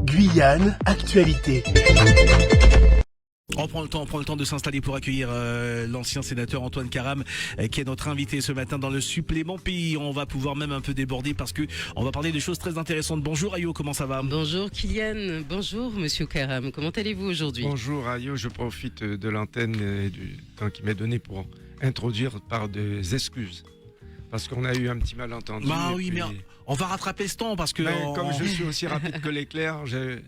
Guyane, actualité. On prend le temps de s'installer pour accueillir l'ancien sénateur Antoine Karam, qui est notre invité ce matin dans le supplément pays. On va pouvoir même un peu déborder parce que on va parler de choses très intéressantes. Bonjour Ayo, comment ça va? Bonjour Kylian, bonjour Monsieur Karam, comment allez-vous aujourd'hui? Bonjour Ayo, je profite de l'antenne et du temps qui m'est donné pour introduire par des excuses. Parce qu'on a eu un petit malentendu. Bah oui, mais on va rattraper ce temps parce que... Comme je suis aussi rapide que l'éclair, j'ai...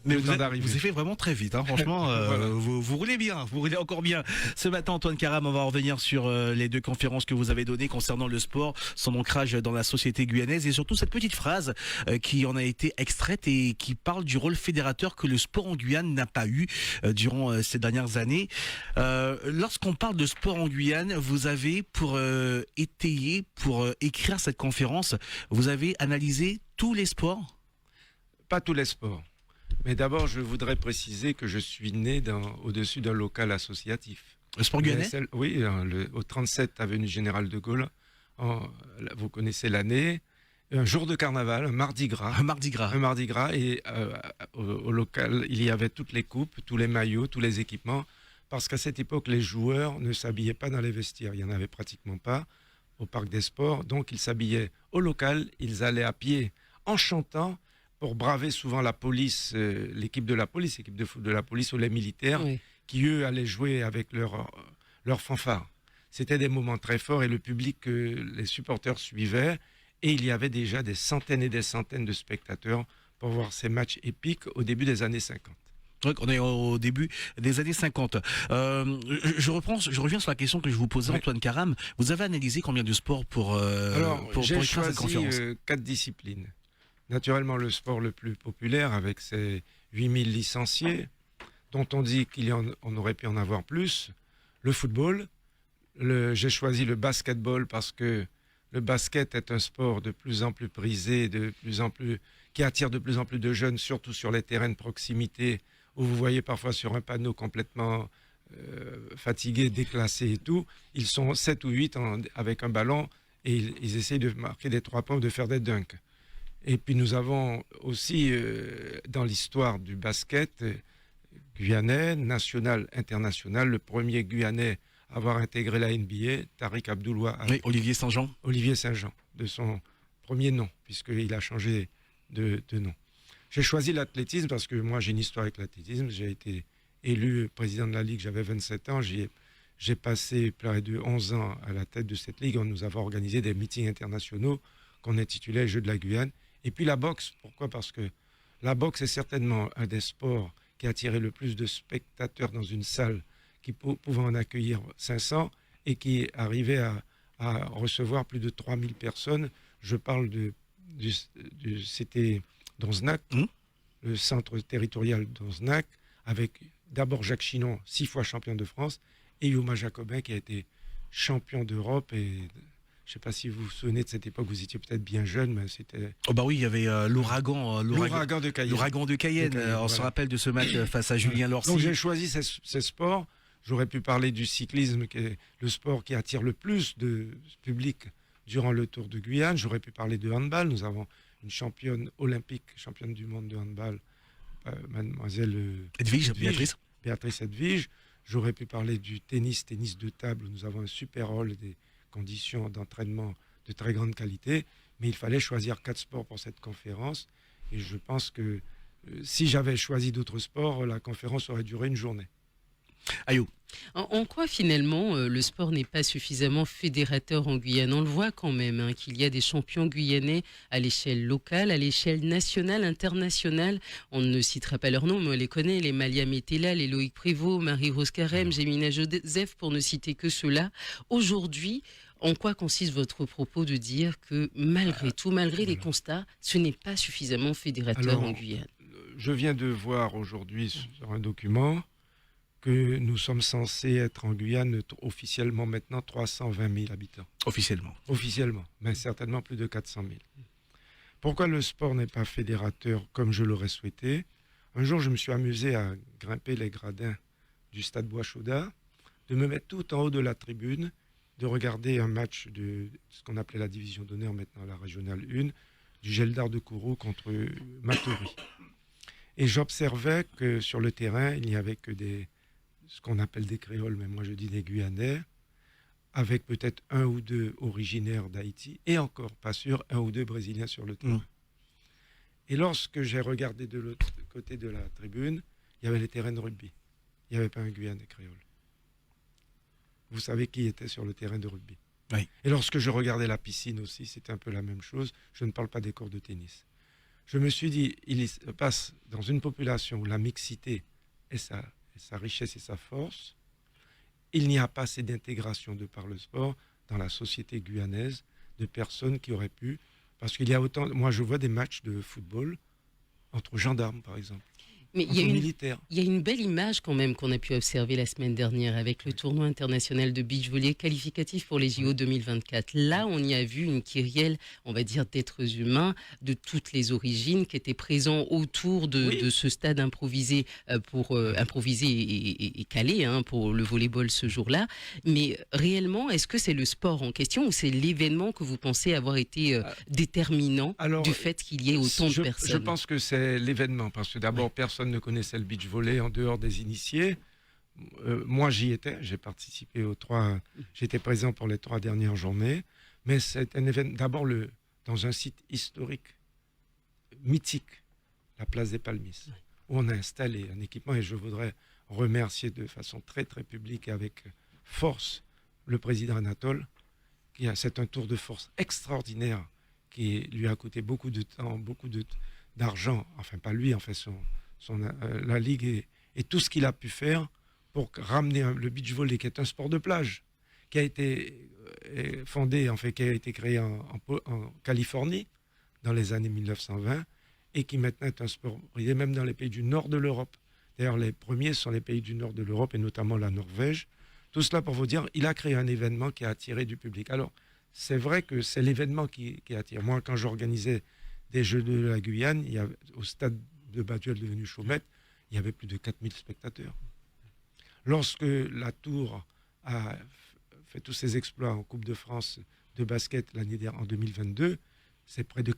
Mais vous avez fait vraiment très vite, hein. Franchement, voilà. vous roulez bien, vous roulez encore bien. Ce matin, Antoine Karam, on va revenir sur les deux conférences que vous avez données concernant le sport, son ancrage dans la société guyanaise et surtout cette petite phrase qui en a été extraite et qui parle du rôle fédérateur que le sport en Guyane n'a pas eu durant ces dernières années. Lorsqu'on parle de sport en Guyane, vous avez, pour étayer, pour écrire cette conférence, vous avez analysé tous les sports? Pas tous les sports. Mais d'abord, je voudrais préciser que je suis né au-dessus d'un local associatif. Le sport guyanais? Oui, au 37 avenue Général de Gaulle. Vous connaissez l'année. Un jour de carnaval, un mardi gras. Un mardi gras. Un mardi gras. Et au local, il y avait toutes les coupes, tous les maillots, tous les équipements. Parce qu'à cette époque, les joueurs ne s'habillaient pas dans les vestiaires. Il n'y en avait pratiquement pas au Parc des Sports. Donc, ils s'habillaient au local. Ils allaient à pied en chantant, pour braver souvent la police, l'équipe de foot de la police ou les militaires, oui, qui eux allaient jouer avec leur fanfare. C'était des moments très forts et le public, les supporters suivaient et il y avait déjà des centaines et des centaines de spectateurs pour voir ces matchs épiques au début des années 50. Donc on est au début des années 50. Je reviens sur la question que je vous posais, oui. Antoine Karam. Vous avez analysé combien de sports pour j'ai écrire cette conférence? choisi 4 disciplines. Naturellement, le sport le plus populaire avec ses 8000 licenciés, dont on dit qu'on aurait pu en avoir plus. Le football. J'ai choisi le basketball parce que le basket est un sport de plus en plus prisé, qui attire de plus en plus de jeunes, surtout sur les terrains de proximité, où vous voyez parfois sur un panneau complètement fatigués, déclassés et tout. Ils sont 7 ou 8 avec un ballon et ils essayent de marquer des 3 points ou de faire des dunks. Et puis nous avons aussi, dans l'histoire du basket guyanais, national, international, le premier Guyanais à avoir intégré la NBA, Tariq Abdullah. Oui, Olivier Saint-Jean. Olivier Saint-Jean, de son premier nom, puisqu'il a changé de nom. J'ai choisi l'athlétisme parce que moi j'ai une histoire avec l'athlétisme. J'ai été élu président de la Ligue, j'avais 27 ans. J'ai passé près de 11 ans à la tête de cette Ligue. Nous avons organisé des meetings internationaux qu'on intitulait Jeux de la Guyane. Et puis la boxe, pourquoi? Parce que la boxe est certainement un des sports qui a attiré le plus de spectateurs dans une salle qui pouvait en accueillir 500 et qui arrivait à recevoir plus de 3000 personnes. Je parle c'était d'Onzenac, le centre territorial d'Onzenac, avec d'abord Jacques Chinon, 6 fois champion de France, et Yuma Jacobin qui a été champion d'Europe et... Je ne sais pas si vous vous souvenez de cette époque, vous étiez peut-être bien jeune, mais c'était... Oh bah oui, il y avait l'ouragan de Cayenne. L'ouragan de Cayenne. On voilà. Se rappelle de ce match face à Julien Lorcy. Donc j'ai choisi ces sports. J'aurais pu parler du cyclisme, qui est le sport qui attire le plus de public durant le Tour de Guyane. J'aurais pu parler de handball. Nous avons une championne olympique, championne du monde de handball, mademoiselle Béatrice Edwige. J'aurais pu parler du tennis de table. Nous avons un super rôle des conditions d'entraînement de très grande qualité, mais il fallait choisir 4 sports pour cette conférence et je pense que si j'avais choisi d'autres sports, la conférence aurait duré une journée. Ayo. En quoi finalement le sport n'est pas suffisamment fédérateur en Guyane? On le voit quand même qu'il y a des champions guyanais à l'échelle locale, à l'échelle nationale, internationale. On ne citera pas leurs noms, mais on les connaît, les Malia Metella, les Loïc Prévost, Marie-Rose Carême, Gémina Joseph, pour ne citer que ceux-là. Aujourd'hui, en quoi consiste votre propos de dire que malgré tout, malgré les constats, ce n'est pas suffisamment fédérateur en Guyane? Je viens de voir aujourd'hui sur un document que nous sommes censés être en Guyane officiellement maintenant 320 000 habitants. Officiellement, mais certainement plus de 400 000. Pourquoi le sport n'est pas fédérateur comme je l'aurais souhaité? Un jour, je me suis amusé à grimper les gradins du stade Bois-Chauda, de me mettre tout en haut de la tribune, de regarder un match de ce qu'on appelait la division d'honneur, maintenant la régionale 1, du Geldar de Kourou contre Matoury. Et j'observais que sur le terrain, il n'y avait que ce qu'on appelle des créoles, mais moi je dis des Guyanais, avec peut-être un ou deux originaires d'Haïti, et encore, pas sûr, un ou deux Brésiliens sur le terrain. Et lorsque j'ai regardé de l'autre côté de la tribune, il y avait les terrains de rugby. Il n'y avait pas un Guyanais créole. Vous savez qui était sur le terrain de rugby. Oui. Et lorsque je regardais la piscine aussi, c'était un peu la même chose. Je ne parle pas des cours de tennis. Je me suis dit, il se passe dans une population où la mixité est sa richesse et sa force. Il n'y a pas assez d'intégration de par le sport dans la société guyanaise de personnes qui auraient pu... Parce qu'il y a autant... Moi, je vois des matchs de football entre gendarmes, par exemple. Mais entre militaires. il y a une belle image quand même qu'on a pu observer la semaine dernière avec le tournoi international de beach volley qualificatif pour les JO 2024. Là, on y a vu une kyrielle, on va dire, d'êtres humains de toutes les origines qui étaient présents autour de ce stade improvisé improvisé et calé pour le volleyball ce jour-là. Mais réellement, est-ce que c'est le sport en question ou c'est l'événement que vous pensez avoir été déterminant du fait qu'il y ait autant de personnes? Je pense que c'est l'événement parce que d'abord, personne ne connaissait le beach volley en dehors des initiés. Moi, j'y étais, j'ai participé j'étais présent pour les 3 dernières journées, mais c'est un événement, d'abord dans un site historique, mythique, la place des Palmis, où on a installé un équipement, et je voudrais remercier de façon très, très publique et avec force le président Anatole, c'est un tour de force extraordinaire qui lui a coûté beaucoup de temps, beaucoup d'argent, enfin pas lui, en fait, la Ligue et tout ce qu'il a pu faire pour ramener le beach volley, qui est un sport de plage, qui a été fondé, en fait, qui a été créé en Californie dans les années 1920 et qui maintenant est un sport prisé même dans les pays du nord de l'Europe. D'ailleurs, les premiers sont les pays du nord de l'Europe et notamment la Norvège. Tout cela pour vous dire, il a créé un événement qui a attiré du public. Alors, c'est vrai que c'est l'événement qui attire. Moi, quand j'organisais des Jeux de la Guyane, au stade de Baduel devenu Chaumette, il y avait plus de 4000 spectateurs. Lorsque la Tour a fait tous ses exploits en Coupe de France de basket l'année dernière, en 2022, c'est plus de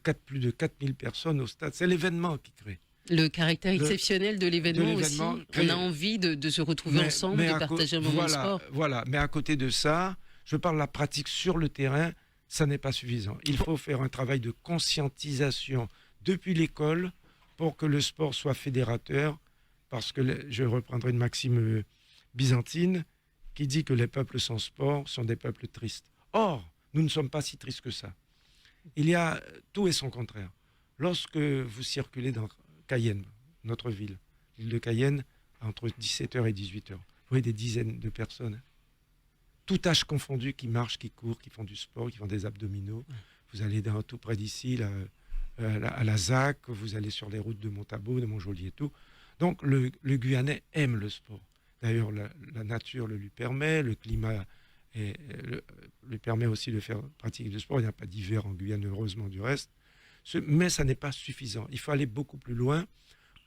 4000 personnes au stade. C'est l'événement qui crée. Le caractère exceptionnel de l'événement aussi. Crée. On a envie de se retrouver ensemble, de partager un moment de sport. Voilà, mais à côté de ça, je parle de la pratique sur le terrain, ça n'est pas suffisant. Il faut faire un travail de conscientisation depuis l'école pour que le sport soit fédérateur, parce que je reprendrai une maxime byzantine qui dit que les peuples sans sport sont des peuples tristes. Or, nous ne sommes pas si tristes que ça. Il y a tout et son contraire. Lorsque vous circulez dans Cayenne, notre l'île de Cayenne, entre 17h et 18h, vous voyez des dizaines de personnes, tout âge confondu, qui marchent, qui courent, qui font du sport, qui font des abdominaux. Vous allez tout près d'ici, à la ZAC, vous allez sur les routes de Montabo, de Montjoly et tout. Donc le Guyanais aime le sport. D'ailleurs, la nature le lui permet, le climat lui permet aussi de faire pratiquer du sport. Il n'y a pas d'hiver en Guyane, heureusement du reste. Mais ça n'est pas suffisant. Il faut aller beaucoup plus loin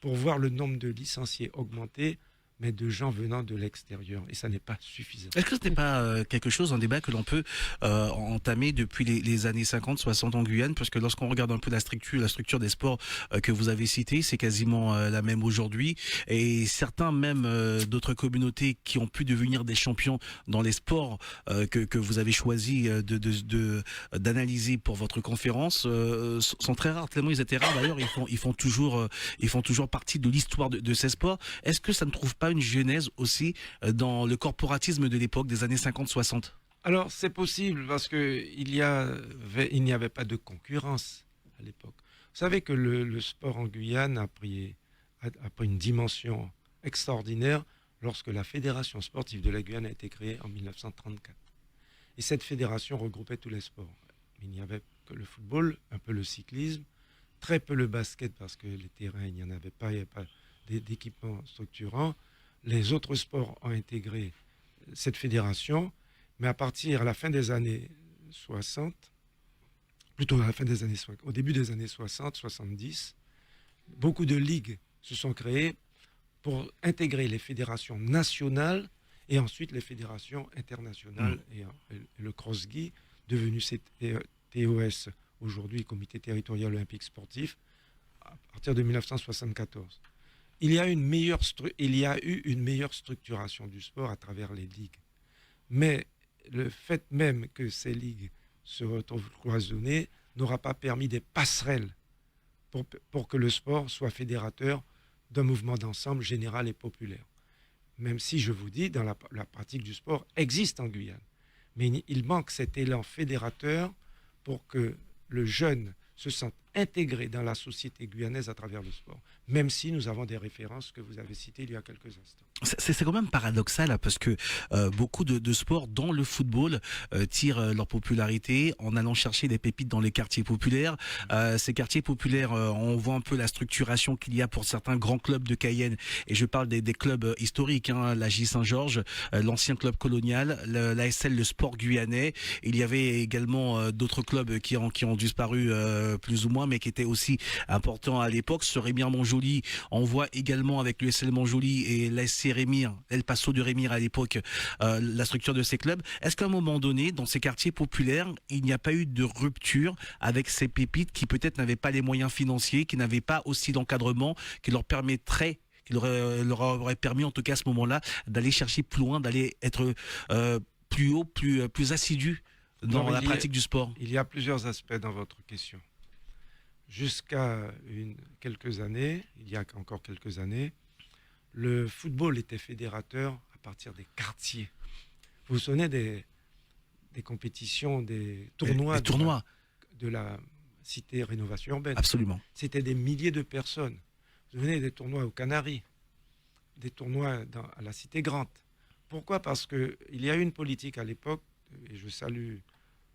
pour voir le nombre de licenciés augmenter, mais de gens venant de l'extérieur. Et ça n'est pas suffisant. Est-ce que ce n'est pas quelque chose, un débat que l'on peut entamer depuis les années 50, 60 en Guyane? Parce que lorsqu'on regarde un peu la structure des sports que vous avez cités, c'est quasiment la même aujourd'hui. Et certains, même d'autres communautés qui ont pu devenir des champions dans les sports que vous avez choisi d'analyser pour votre conférence sont très rares. Tellement ils étaient rares. D'ailleurs, ils font toujours partie de l'histoire de ces sports. Est-ce que ça ne trouve pas une genèse aussi dans le corporatisme de l'époque des années 50-60? Alors, c'est possible parce qu'il n'y avait pas de concurrence à l'époque. Vous savez que le sport en Guyane a pris une dimension extraordinaire lorsque la Fédération sportive de la Guyane a été créée en 1934. Et cette fédération regroupait tous les sports. Il n'y avait que le football, un peu le cyclisme, très peu le basket parce que les terrains, il n'y en avait pas, il n'y avait pas d'équipement structurant. Les autres sports ont intégré cette fédération, mais à la fin des années 60, plutôt à la fin des années 50, au début des années 60, 70, beaucoup de ligues se sont créées pour intégrer les fédérations nationales et ensuite les fédérations internationales. Et le cross-ski, devenu TOS aujourd'hui comité territorial olympique sportif, à partir de 1974. Il y a eu une meilleure structuration du sport à travers les ligues. Mais le fait même que ces ligues se retrouvent cloisonnées n'aura pas permis des passerelles pour que le sport soit fédérateur d'un mouvement d'ensemble général et populaire. Même si, je vous dis, dans la pratique du sport existe en Guyane. Mais il manque cet élan fédérateur pour que le jeune se sente intégré dans la société guyanaise à travers le sport, même si nous avons des références que vous avez citées il y a quelques instants. C'est quand même paradoxal parce que beaucoup de sports, dont le football, tirent leur popularité en allant chercher des pépites dans les quartiers populaires. Ces quartiers populaires, on voit un peu la structuration qu'il y a pour certains grands clubs de Cayenne. Et je parle des clubs historiques, hein, la J Saint-Georges, l'ancien club colonial, l'ASL, le Sport Guyanais. Il y avait également d'autres clubs qui ont disparu plus ou moins, mais qui étaient aussi importants à l'époque. Ce Rémire-Montjoly, on voit également avec l'USL Montjoly et l'ASC Rémire, El Paso de Rémire à l'époque, la structure de ces clubs. Est-ce qu'à un moment donné, dans ces quartiers populaires, il n'y a pas eu de rupture avec ces pépites qui peut-être n'avaient pas les moyens financiers, qui n'avaient pas aussi d'encadrement, qui leur permettrait, qui leur aurait permis en tout cas à ce moment-là d'aller chercher plus loin, d'aller être plus haut, plus assidu dans la pratique du sport? Il y a plusieurs aspects dans votre question. Jusqu'à quelques années, il y a encore quelques années, le football était fédérateur à partir des quartiers. Vous vous souvenez des compétitions, des tournois, de la cité rénovation urbaine? Absolument. C'était des milliers de personnes. Vous vous souvenez des tournois aux Canaries, des tournois à la cité Grande. Pourquoi? Parce qu'il y a eu une politique à l'époque, et je salue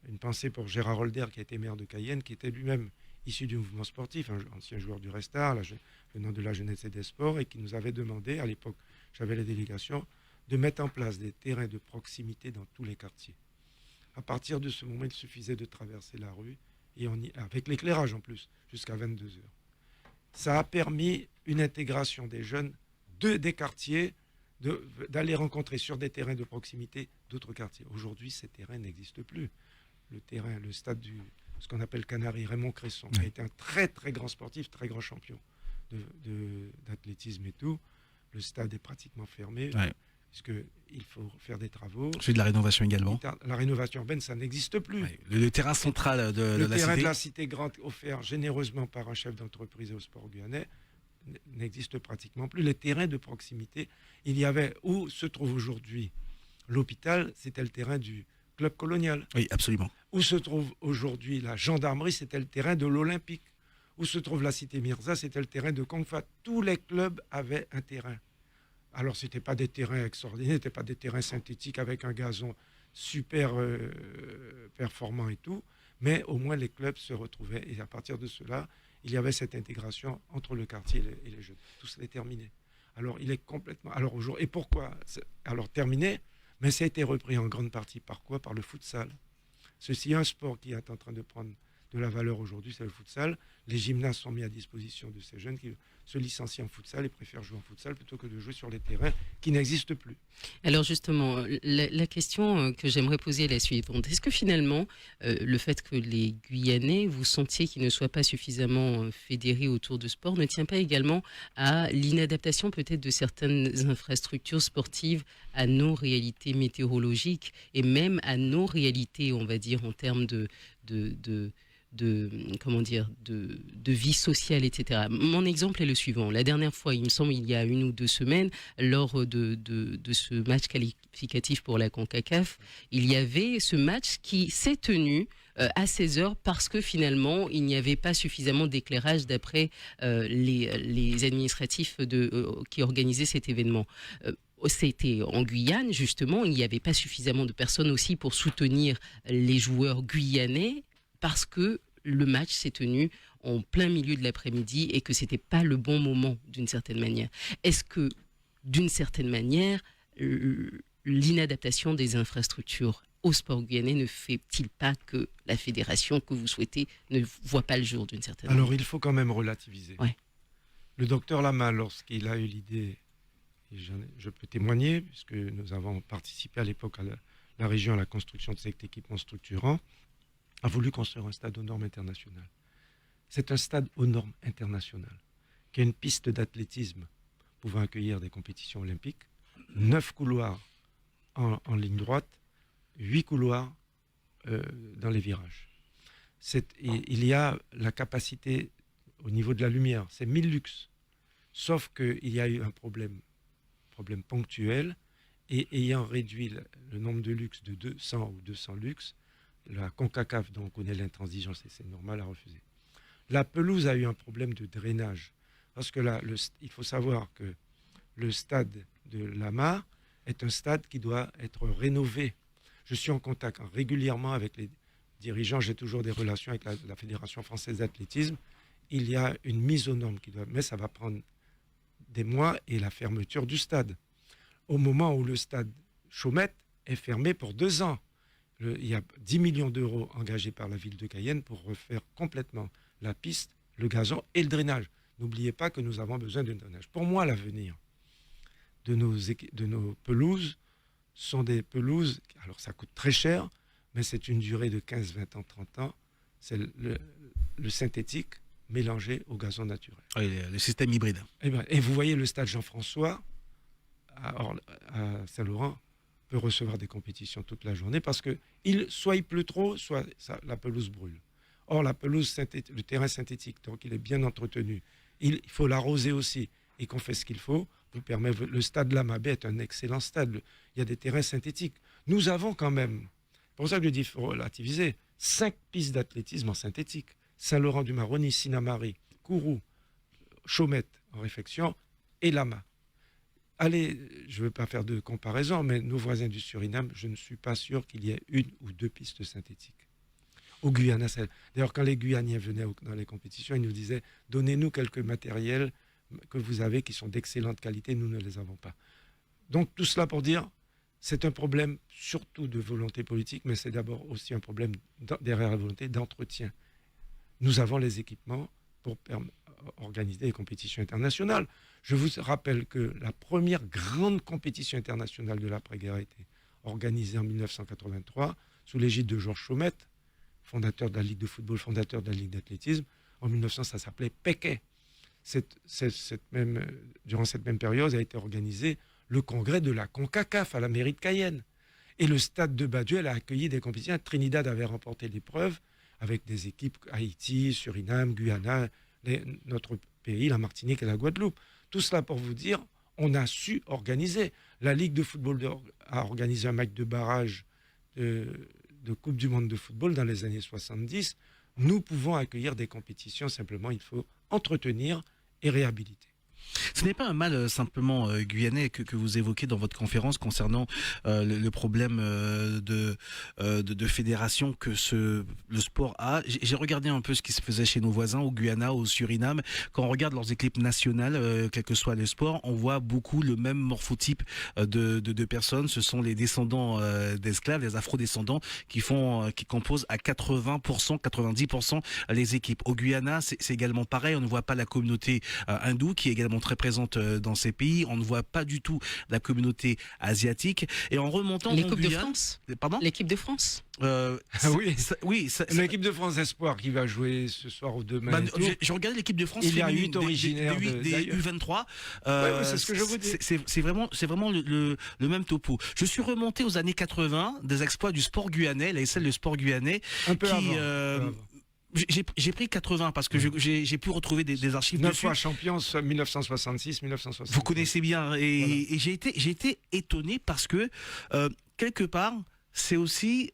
une pensée pour Gérard Holder, qui a été maire de Cayenne, qui était lui-même issu du mouvement sportif, un ancien joueur du Restart, venant de la jeunesse et des sports, et qui nous avait demandé, à l'époque, j'avais la délégation, de mettre en place des terrains de proximité dans tous les quartiers. À partir de ce moment, il suffisait de traverser la rue, et avec l'éclairage en plus, jusqu'à 22 heures. Ça a permis une intégration des jeunes des quartiers, d'aller rencontrer sur des terrains de proximité d'autres quartiers. Aujourd'hui, ces terrains n'existent plus. Le stade ce qu'on appelle Canaries, Raymond Cresson, qui a été un très très grand sportif, très grand champion d'athlétisme et tout. Le stade est pratiquement fermé, puisqu'il faut faire des travaux. C'est de la rénovation également. La rénovation urbaine, ça n'existe plus. Ouais. Le terrain central de la cité. Le terrain de la cité Grande, offert généreusement par un chef d'entreprise au Sport Guyanais, n'existe pratiquement plus. Les terrains de proximité, il y avait, où se trouve aujourd'hui l'hôpital, c'était le terrain du club colonial. Oui, absolument. Où se trouve aujourd'hui la gendarmerie, c'était le terrain de l'Olympique. Où se trouve la cité Mirza, c'était le terrain de Kongfa. Tous les clubs avaient un terrain. Alors, ce n'étaient pas des terrains extraordinaires, ce n'étaient pas des terrains synthétiques avec un gazon super performant et tout, mais au moins les clubs se retrouvaient. Et à partir de cela, il y avait cette intégration entre le quartier et les jeunes. Tout cela est terminé. Alors, il est complètement... Alors, aujourd'hui, et pourquoi? Alors, terminé, mais ça a été repris en grande partie par quoi? Par le futsal. Ceci est un sport qui est en train de prendre de la valeur aujourd'hui, c'est le futsal. Les gymnases sont mis à disposition de ces jeunes qui se licencient en futsal et préfèrent jouer en futsal plutôt que de jouer sur les terrains qui n'existent plus. Alors justement, la question que j'aimerais poser est la suivante. Est-ce que finalement, le fait que les Guyanais, vous sentiez qu'ils ne soient pas suffisamment fédérés autour de sport, ne tient pas également à l'inadaptation peut-être de certaines infrastructures sportives à nos réalités météorologiques et même à nos réalités, on va dire, en termes de vie sociale, etc. Mon exemple est le suivant. La dernière fois, il me semble, il y a 1 ou 2 semaines, lors de ce match qualificatif pour la CONCACAF, il y avait ce match qui s'est tenu à 16h parce que finalement, il n'y avait pas suffisamment d'éclairage d'après les administratifs qui organisaient cet événement. C'était en Guyane, justement, il n'y avait pas suffisamment de personnes aussi pour soutenir les joueurs guyanais parce que le match s'est tenu en plein milieu de l'après-midi et que ce n'était pas le bon moment, d'une certaine manière. Est-ce que, d'une certaine manière, l'inadaptation des infrastructures au sport guyanais ne fait-il pas que la fédération que vous souhaitez ne voit pas le jour, d'une certaine manière? Alors, il faut quand même relativiser. Ouais. Le docteur Lama, lorsqu'il a eu l'idée, et je peux témoigner, puisque nous avons participé à l'époque à la région à la construction de cet équipement structurant, a voulu construire un stade aux normes internationales. C'est un stade aux normes internationales, qui a une piste d'athlétisme pouvant accueillir des compétitions olympiques, 9 couloirs en ligne droite, 8 couloirs dans les virages. Il y a la capacité au niveau de la lumière, c'est 1000 lux. Sauf qu'il y a eu un problème ponctuel, et ayant réduit le nombre de lux de 200 ou 200 lux, la CONCACAF, dont on connaît l'intransigeance et c'est normal, a refusé. La pelouse a eu un problème de drainage, parce que il faut savoir que le stade de Lamar est un stade qui doit être rénové. Je suis en contact régulièrement avec les dirigeants, j'ai toujours des relations avec la Fédération française d'athlétisme. Il y a une mise aux normes mais ça va prendre des mois, et la fermeture du stade. Au moment où le stade Chaumette est fermé pour 2 ans, il y a 10 millions d'euros engagés par la ville de Cayenne pour refaire complètement la piste, le gazon et le drainage. N'oubliez pas que nous avons besoin de drainage. Pour moi, l'avenir de nos pelouses sont des pelouses, alors ça coûte très cher, mais c'est une durée de 15, 20 ans, 30 ans. C'est le synthétique mélangé au gazon naturel. Oui, le système hybride. Et vous voyez le stade Jean-François à Saint-Laurent peut recevoir des compétitions toute la journée parce que soit il pleut trop, soit la pelouse brûle. Or, le terrain synthétique, donc il est bien entretenu. Il faut l'arroser aussi, et qu'on fait ce qu'il faut. Le stade Lamabé est un excellent stade. Il y a des terrains synthétiques. Nous avons quand même, c'est pour ça que je dis qu'il faut relativiser, 5 pistes d'athlétisme en synthétique. Saint-Laurent-du-Maroni, Sinnamary, Kourou, Chaumette en réfection et Lama. Allez, je ne veux pas faire de comparaison, mais nos voisins du Suriname, je ne suis pas sûr qu'il y ait 1 ou 2 pistes synthétiques. Au Guyana, d'ailleurs, quand les Guyanais venaient dans les compétitions, ils nous disaient « Donnez-nous quelques matériels que vous avez qui sont d'excellente qualité, nous ne les avons pas. » Donc tout cela pour dire, c'est un problème surtout de volonté politique, mais c'est d'abord aussi un problème derrière la volonté d'entretien. Nous avons les équipements pour organiser des compétitions internationales. Je vous rappelle que la première grande compétition internationale de l'après-guerre a été organisée en 1983 sous l'égide de Georges Chaumette, fondateur de la Ligue de football, fondateur de la Ligue d'athlétisme. En 1900, ça s'appelait Péquet. Durant cette même période a été organisé le congrès de la CONCACAF à la mairie de Cayenne. Et le stade de Baduel a accueilli des compétitions. Trinidad avait remporté l'épreuve avec des équipes Haïti, Suriname, Guyana, notre pays, la Martinique et la Guadeloupe. Tout cela pour vous dire, on a su organiser. La Ligue de football a organisé un match de barrage de Coupe du Monde de football dans les années 70. Nous pouvons accueillir des compétitions, simplement il faut entretenir et réhabiliter. Ce n'est pas un mal simplement guyanais que vous évoquez dans votre conférence concernant le problème de fédération que le sport a. J'ai regardé un peu ce qui se faisait chez nos voisins au Guyana, au Suriname. Quand on regarde leurs équipes nationales, quel que soit le sport, on voit beaucoup le même morphotype de personnes. Ce sont les descendants d'esclaves, les afro-descendants qui composent à 80%, 90% les équipes. Au Guyana, c'est également pareil. On ne voit pas la communauté hindoue qui est également très présente dans ces pays. On ne voit pas du tout la communauté asiatique. Et en remontant en Guyane... de France. Pardon ? L'équipe de France. L'équipe de France Espoir qui va jouer ce soir ou demain. Je regardais l'équipe de France. Il y a 8 originaires des U23. C'est ce que je vous dis. C'est vraiment le même topo. Je suis remonté aux années 80 des exploits du sport guyanais, la SL, le sport guyanais. Un peu avant. J'ai pris 80 parce que j'ai pu retrouver des archives 9 dessus. fois champion, 1966, 1960. Vous connaissez bien. Et j'ai été étonné parce que, quelque part, c'est aussi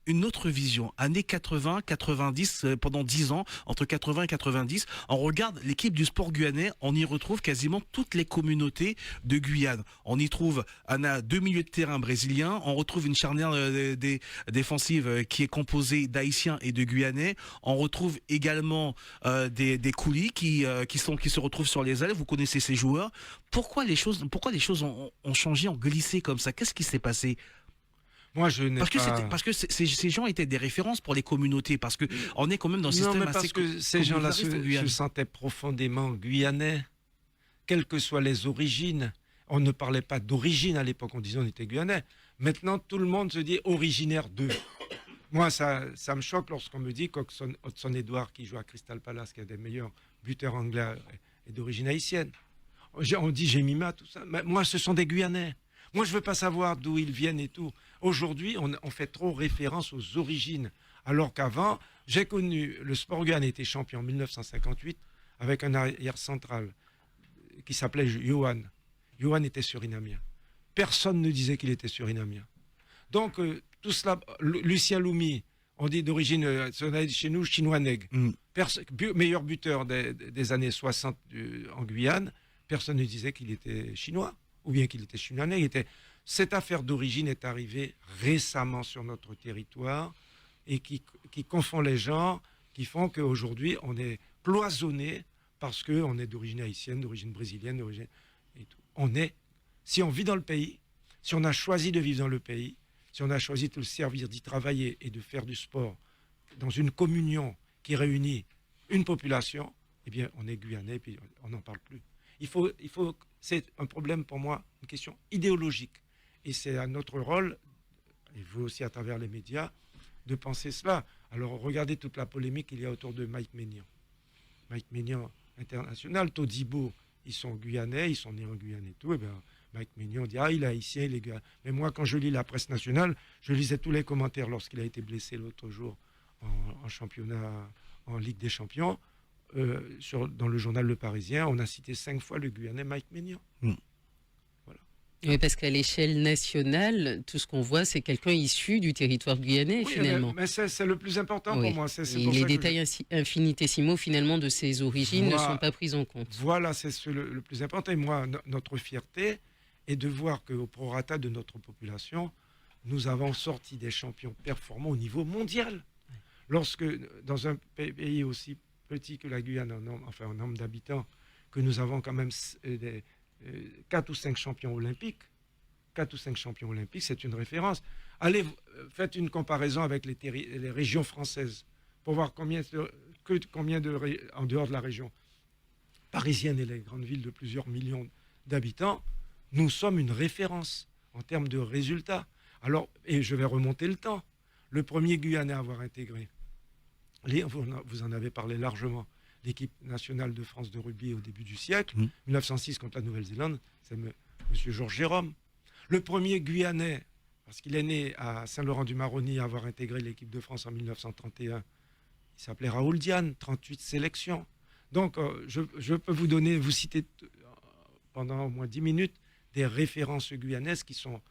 une autre vision. Années 80, 90, pendant 10 ans, entre 80 et 90, on regarde l'équipe du sport guyanais, on y retrouve quasiment toutes les communautés de Guyane. On y trouve, on a 2 milieux de terrain brésiliens, on retrouve une charnière défensive qui est composée d'Haïtiens et de Guyanais. On retrouve également des coulis qui se retrouvent sur les ailes. Vous connaissez ces joueurs. Pourquoi les choses ont changé, ont glissé comme ça? Qu'est-ce qui s'est passé? Moi, je n'ai parce que ces gens étaient des références pour les communautés, parce que on est quand même dans un système assez... parce que ces gens-là se sentaient profondément guyanais, quelles que soient les origines. On ne parlait pas d'origine à l'époque, on disait on était guyanais. Maintenant, tout le monde se dit originaire d'eux. Moi, ça me choque lorsqu'on me dit qu'Hudson Edouard, qui joue à Crystal Palace, qui est un des meilleurs buteurs anglais, est d'origine haïtienne. On dit Jemima, tout ça. Mais moi, ce sont des Guyanais. Moi, je ne veux pas savoir d'où ils viennent et tout. Aujourd'hui, on fait trop référence aux origines. Alors qu'avant, j'ai connu le Sport Guyanais était champion en 1958 avec un arrière central qui s'appelait Johan. Johan était surinamien. Personne ne disait qu'il était surinamien. Donc, tout cela, Lucien Loumi, on dit d'origine, chez nous, chinois nègre. Meilleur buteur des années 60 en Guyane, personne ne disait qu'il était chinois, ou bien qu'il était chinois nègre. Cette affaire d'origine est arrivée récemment sur notre territoire et qui confond les gens, qui font qu'aujourd'hui, on est cloisonné parce qu'on est d'origine haïtienne, d'origine brésilienne, d'origine... Et tout. Si on vit dans le pays, si on a choisi de vivre dans le pays, si on a choisi de le servir, d'y travailler et de faire du sport dans une communion qui réunit une population, eh bien, on est guyanais et puis on n'en parle plus. C'est un problème pour moi, une question idéologique. Et c'est à notre rôle, et vous aussi à travers les médias, de penser cela. Alors, regardez toute la polémique qu'il y a autour de Mike Maignan. Mike Maignan, international, Todibo, ils sont guyanais, ils sont nés en Guyane et tout, et bien, Mike Maignan dit « Ah, il est haïtien, il est guyanais. » Mais moi, quand je lis la presse nationale, je lisais tous les commentaires lorsqu'il a été blessé l'autre jour en championnat, en Ligue des Champions. Dans le journal Le Parisien, on a cité 5 fois le Guyanais Mike Maignan. Voilà. Oui, parce qu'à l'échelle nationale, tout ce qu'on voit, c'est quelqu'un issu du territoire guyanais, Oui, finalement. mais c'est le plus important pour moi. Et les détails infinitésimaux, finalement, de ces origines ne sont pas pris en compte. Voilà, c'est le plus important. Et moi, notre fierté est de voir qu'au prorata de notre population, nous avons sorti des champions performants au niveau mondial. Lorsque, dans un pays aussi petit que la Guyane, en nombre d'habitants, que nous avons quand même 4 ou 5 champions olympiques. 4 ou 5 champions olympiques, c'est une référence. Allez, faites une comparaison avec les régions françaises pour voir combien en dehors de la région parisienne et les grandes villes de plusieurs millions d'habitants, nous sommes une référence en termes de résultats. Alors, et je vais remonter le temps. Le premier Guyanais à avoir intégré, vous en avez parlé largement, l'équipe nationale de France de rugby au début du siècle, 1906 contre la Nouvelle-Zélande, c'est M. Georges Jérôme. Le premier Guyanais, parce qu'il est né à Saint-Laurent-du-Maroni, à avoir intégré l'équipe de France en 1931, il s'appelait Raoul Diane, 38 sélections. Donc, je peux vous citer pendant au moins 10 minutes des références guyanaises qui sont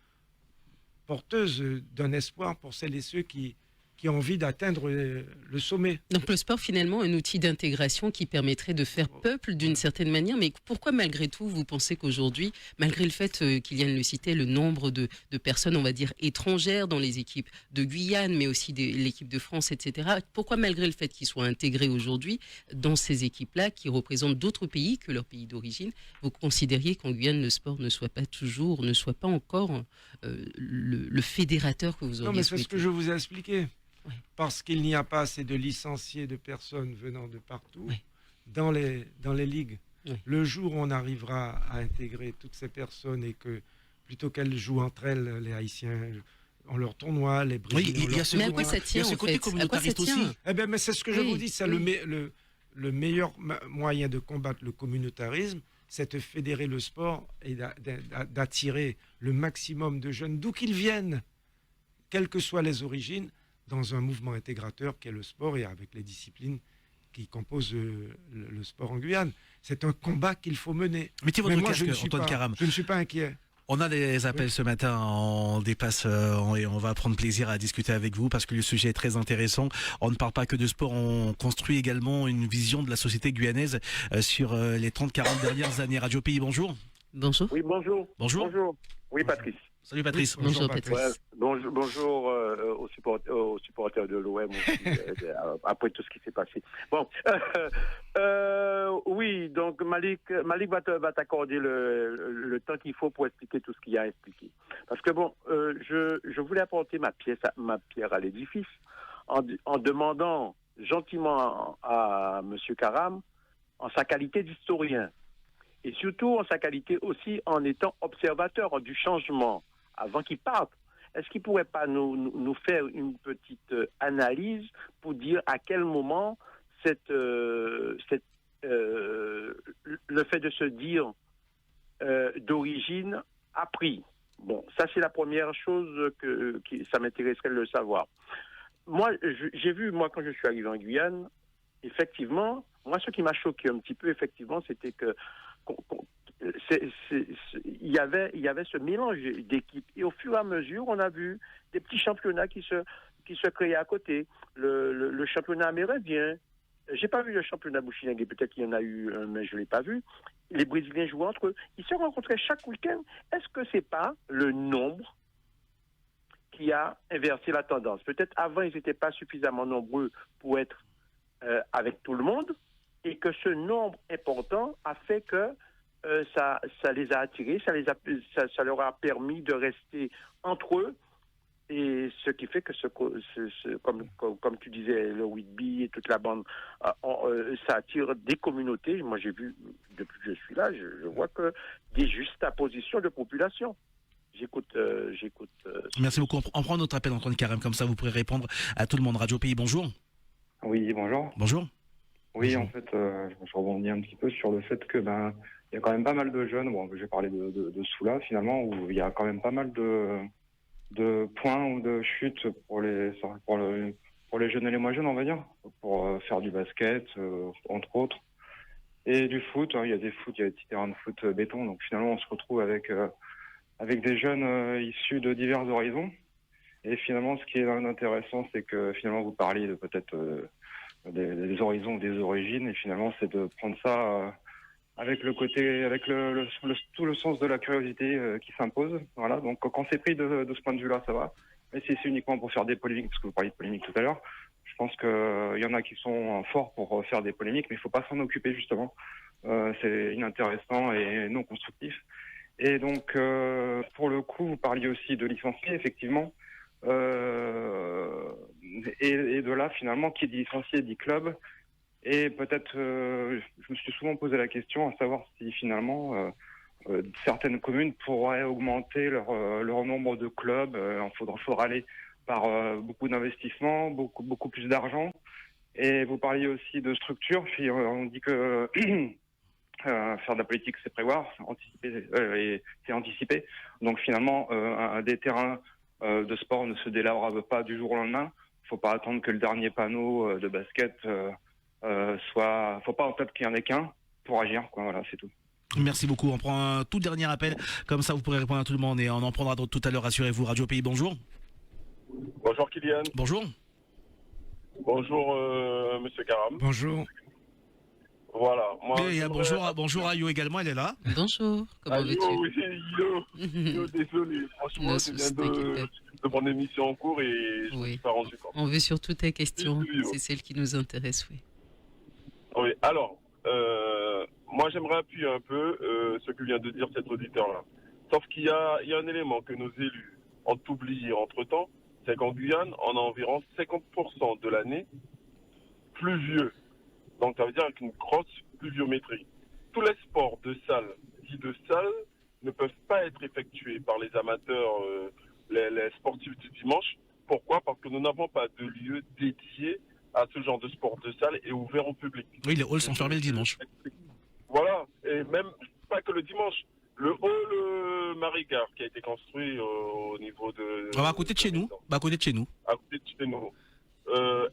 porteuses d'un espoir pour celles et ceux qui ont envie d'atteindre le sommet. Donc le sport, finalement, un outil d'intégration qui permettrait de faire peuple d'une certaine manière. Mais pourquoi, malgré tout, vous pensez qu'aujourd'hui, malgré le fait qu'Iliane le citait, le nombre de personnes, on va dire, étrangères dans les équipes de Guyane, mais aussi l'équipe de France, etc., pourquoi, malgré le fait qu'ils soient intégrés aujourd'hui dans ces équipes-là, qui représentent d'autres pays que leur pays d'origine, vous considériez qu'en Guyane, le sport ne soit pas encore le fédérateur que vous auriez Non, mais souhaité? c'est ce que je vous ai expliqué. Oui. Parce qu'il n'y a pas assez de licenciés, de personnes venant de partout, oui, dans les ligues. Oui. Le jour où on arrivera à intégrer toutes ces personnes et que, plutôt qu'elles jouent entre elles, les Haïtiens ont leur tournoi, les Brésiliens Oui, il y a ce mais à quoi ça tient, en côté fait? communautariste À quoi ça tient? aussi. Eh bien, mais c'est ce que je vous dis, c'est le meilleur moyen de combattre le communautarisme, c'est de fédérer le sport et d'attirer le maximum de jeunes, d'où qu'ils viennent, quelles que soient les origines, dans un mouvement intégrateur qu'est le sport et avec les disciplines qui composent le sport en Guyane. C'est un combat qu'il faut mener. Mettez votre Mais moi, casque, Antoine Karam. Je ne suis pas inquiet. On a des appels ce matin, on dépasse et on va prendre plaisir à discuter avec vous parce que le sujet est très intéressant. On ne parle pas que de sport, on construit également une vision de la société guyanaise sur les 30-40 dernières années. Radio Pays, bonjour. Bonjour. Oui, bonjour. Bonjour. Bonjour. Oui, Patrice. Salut Patrice. Oui, Bonjour Patrice. Ouais, bonjour aux supporters de l'OM aussi, après tout ce qui s'est passé. Bon, oui, donc Malik va t'accorder le temps qu'il faut pour expliquer tout ce qu'il a expliqué. Parce que bon, je voulais apporter ma pierre à l'édifice en demandant gentiment à M. Karam, en sa qualité d'historien, et surtout en sa qualité aussi en étant observateur du changement, avant qu'il parte, est-ce qu'il ne pourrait pas nous faire une petite analyse pour dire à quel moment le fait de se dire d'origine a pris? Bon, ça c'est la première chose ça m'intéresserait de le savoir. Moi, j'ai vu, quand je suis arrivé en Guyane, effectivement, moi ce qui m'a choqué un petit peu, effectivement, c'était que il y avait ce mélange d'équipes. Et au fur et à mesure, on a vu des petits championnats qui se créaient à côté. Le championnat amérindien. J'ai pas vu le championnat Bouchingue, peut-être qu'il y en a eu un, mais je l'ai pas vu. Les Brésiliens jouaient entre eux. Ils se rencontraient chaque week-end. Est-ce que c'est pas le nombre qui a inversé la tendance? Peut-être avant, ils n'étaient pas suffisamment nombreux pour être avec tout le monde, et que ce nombre important a fait que ça les a attirés, ça leur a permis de rester entre eux, et ce qui fait que comme tu disais, le rugby et toute la bande, ça attire des communautés. Moi, j'ai vu, depuis que je suis là, je vois que des juxtapositions de population. J'écoute. Merci beaucoup. On prend notre appel, Antoine Carême, comme ça vous pourrez répondre à tout le monde. Radio Pays, bonjour. Oui, bonjour. Bonjour. Oui, Bonjour. en fait, je rebondis un petit peu sur le fait que il y a quand même pas mal de jeunes. Bon, j'ai parlé de Soula finalement, où il y a quand même pas mal de points ou de chutes pour les jeunes et les moins jeunes, on va dire, pour faire du basket, entre autres, et du foot. Il y a des petits terrains de foot béton. Donc finalement, on se retrouve avec des jeunes issus de divers horizons. Et finalement, ce qui est intéressant, c'est que finalement, vous parliez de peut-être des horizons ou des origines, et finalement, c'est de prendre ça avec le côté, avec tout le sens de la curiosité qui s'impose. Voilà. Donc, quand c'est pris de ce point de vue-là, ça va. Mais si c'est uniquement pour faire des polémiques, parce que vous parliez de polémiques tout à l'heure, je pense qu'il y en a qui sont forts pour faire des polémiques, mais il ne faut pas s'en occuper, justement. C'est inintéressant et non constructif. Et donc, pour le coup, vous parliez aussi de licenciés, effectivement. Et de là, finalement, qui dit licencié dit club. Et peut-être, je me suis souvent posé la question à savoir si finalement certaines communes pourraient augmenter leur nombre de clubs. Il faudra aller par beaucoup d'investissements, beaucoup plus d'argent. Et vous parliez aussi de structure. Puis on dit que faire de la politique, c'est prévoir, c'est anticiper. Donc finalement, des terrains de sport ne se délabrent pas du jour au lendemain. Il ne faut pas attendre que le dernier panneau de basket faut pas en tête qu'il n'y en ait qu'un pour agir, quoi. Voilà, c'est tout. Merci beaucoup. On prend un tout dernier appel. Comme ça, vous pourrez répondre à tout le monde, et on en prendra d'autres tout à l'heure. Rassurez-vous. Radio Pays, bonjour. Bonjour Kylian. Bonjour. Bonjour Monsieur Karam. Bonjour. Voilà. Moi, bonjour à Yo également, elle est là. Bonjour, comment Yo, vas-tu? oui, Yo, désolé. Franchement, c'est bien de mon émission en cours et je ne me suis pas rendu compte. On veut surtout ta question, Oui. c'est celle qui nous intéresse, oui. Oui, alors, moi j'aimerais appuyer un peu ce que vient de dire cet auditeur-là. Sauf qu'il y a un élément que nos élus ont oublié entre-temps, c'est qu'en Guyane, on a environ 50% de l'année pluvieux. Donc ça veut dire avec une grosse pluviométrie. Tous les sports de salle, dits de salle, ne peuvent pas être effectués par les amateurs, les sportifs du dimanche. Pourquoi? Parce que nous n'avons pas de lieu dédié à ce genre de sport de salle et ouvert au public. Oui, les halls sont fermés le dimanche. Voilà, et même pas que le dimanche. Le hall Marigard qui a été construit au niveau de... À côté de chez nous. À côté de chez nous. À côté de chez nous.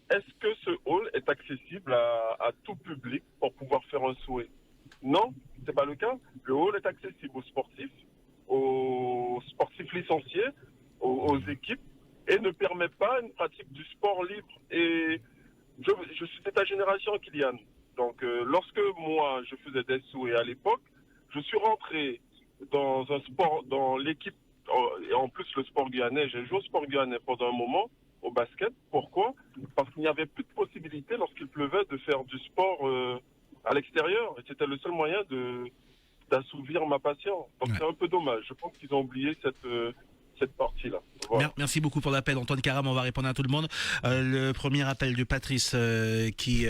Est-ce que ce hall est accessible à tout public pour pouvoir faire un souhait? Non, c'est pas le cas. Le hall est accessible aux sportifs licenciés, aux équipes, et ne permet pas une pratique du sport libre. Et je suis de ta génération, Kylian. Donc, lorsque moi, je faisais des souhaits à l'époque, je suis rentré dans un sport, dans l'équipe, et en plus le sport guyanais, j'ai joué au sport guyanais pendant un moment, au basket. Pourquoi? Parce qu'il n'y avait plus de possibilité lorsqu'il pleuvait de faire du sport à l'extérieur. Et c'était le seul moyen d'assouvir ma passion. Donc c'est un peu dommage. Je pense qu'ils ont oublié cette partie-là. Voilà. Merci beaucoup pour l'appel, Antoine Karam. On va répondre à tout le monde. Le premier appel de Patrice qui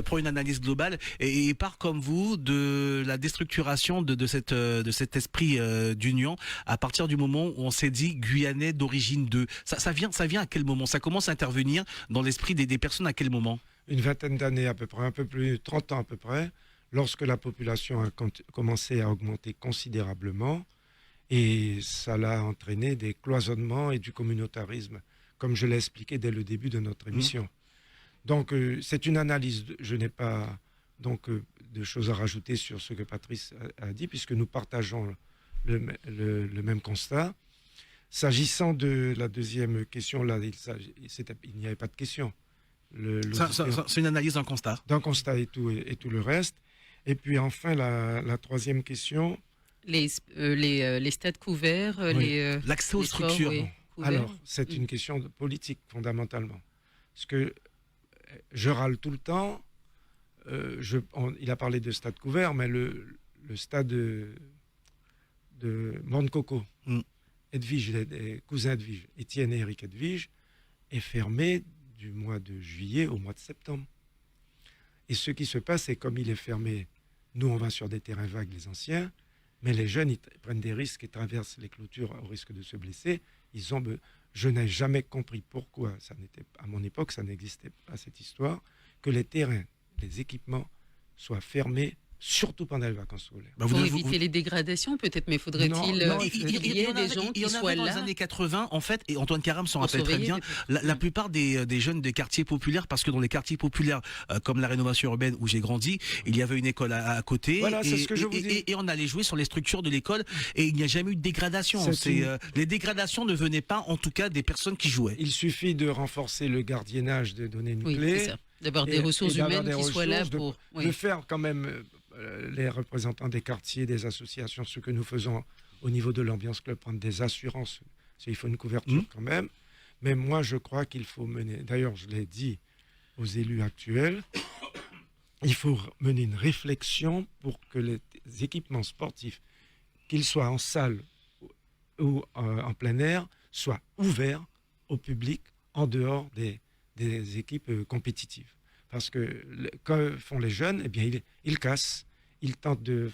prend une analyse globale et part comme vous de la déstructuration de cet esprit d'union à partir du moment où on s'est dit Guyanais d'origine 2. Ça vient à quel moment? Ça commence à intervenir dans l'esprit des personnes à quel moment? Une vingtaine d'années à peu près, un peu plus, 30 ans à peu près, lorsque la population a commencé à augmenter considérablement. Et ça l'a entraîné des cloisonnements et du communautarisme, comme je l'ai expliqué dès le début de notre émission. Donc, c'est une analyse. Je n'ai pas donc de choses à rajouter sur ce que Patrice a dit, puisque nous partageons le même constat. S'agissant de la deuxième question, là, il n'y avait pas de question. C'est une analyse d'un constat. D'un constat et tout le reste. Et puis enfin, la troisième question... Les stades couverts, l'accès aux les sports, structures. oui, couverts. Alors, c'est une question politique, fondamentalement. Parce que je râle tout le temps. Il a parlé de stade couvert, mais le stade de Morne-Coco, Edwige, les cousins Edwige, Étienne et Eric Edwige, est fermé du mois de juillet au mois de septembre. Et ce qui se passe, c'est comme il est fermé, nous, on va sur des terrains vagues, les anciens, mais les jeunes, ils prennent des risques et traversent les clôtures au risque de se blesser. Je n'ai jamais compris pourquoi, à mon époque, ça n'existait pas cette histoire, que les terrains, les équipements soient fermés, surtout pendant les vacances scolaires. Pour éviter les dégradations, peut-être, mais faudrait-il qu'il y ait des gens qui soient là. Dans les années 80, en fait, et Antoine Karam s'en rappelle très bien, la plupart des jeunes des quartiers populaires, parce que dans les quartiers populaires, comme la rénovation urbaine où j'ai grandi, il y avait une école à côté, voilà, c'est ce que je vous dis. Et on allait jouer sur les structures de l'école, et il n'y a jamais eu de dégradation. Les dégradations ne venaient pas, en tout cas, des personnes qui jouaient. Il suffit de renforcer le gardiennage, de donner une clé. C'est ça. D'avoir des ressources humaines qui soient là pour... De faire quand même... les représentants des quartiers, des associations, ce que nous faisons au niveau de l'Ambiance Club, prendre des assurances, il faut une couverture quand même. Mais moi, je crois qu'il faut mener, d'ailleurs, je l'ai dit aux élus actuels, il faut mener une réflexion pour que les équipements sportifs, qu'ils soient en salle ou en plein air, soient ouverts au public en dehors des équipes compétitives. Parce que quand font les jeunes, eh bien, ils cassent, ils tentent de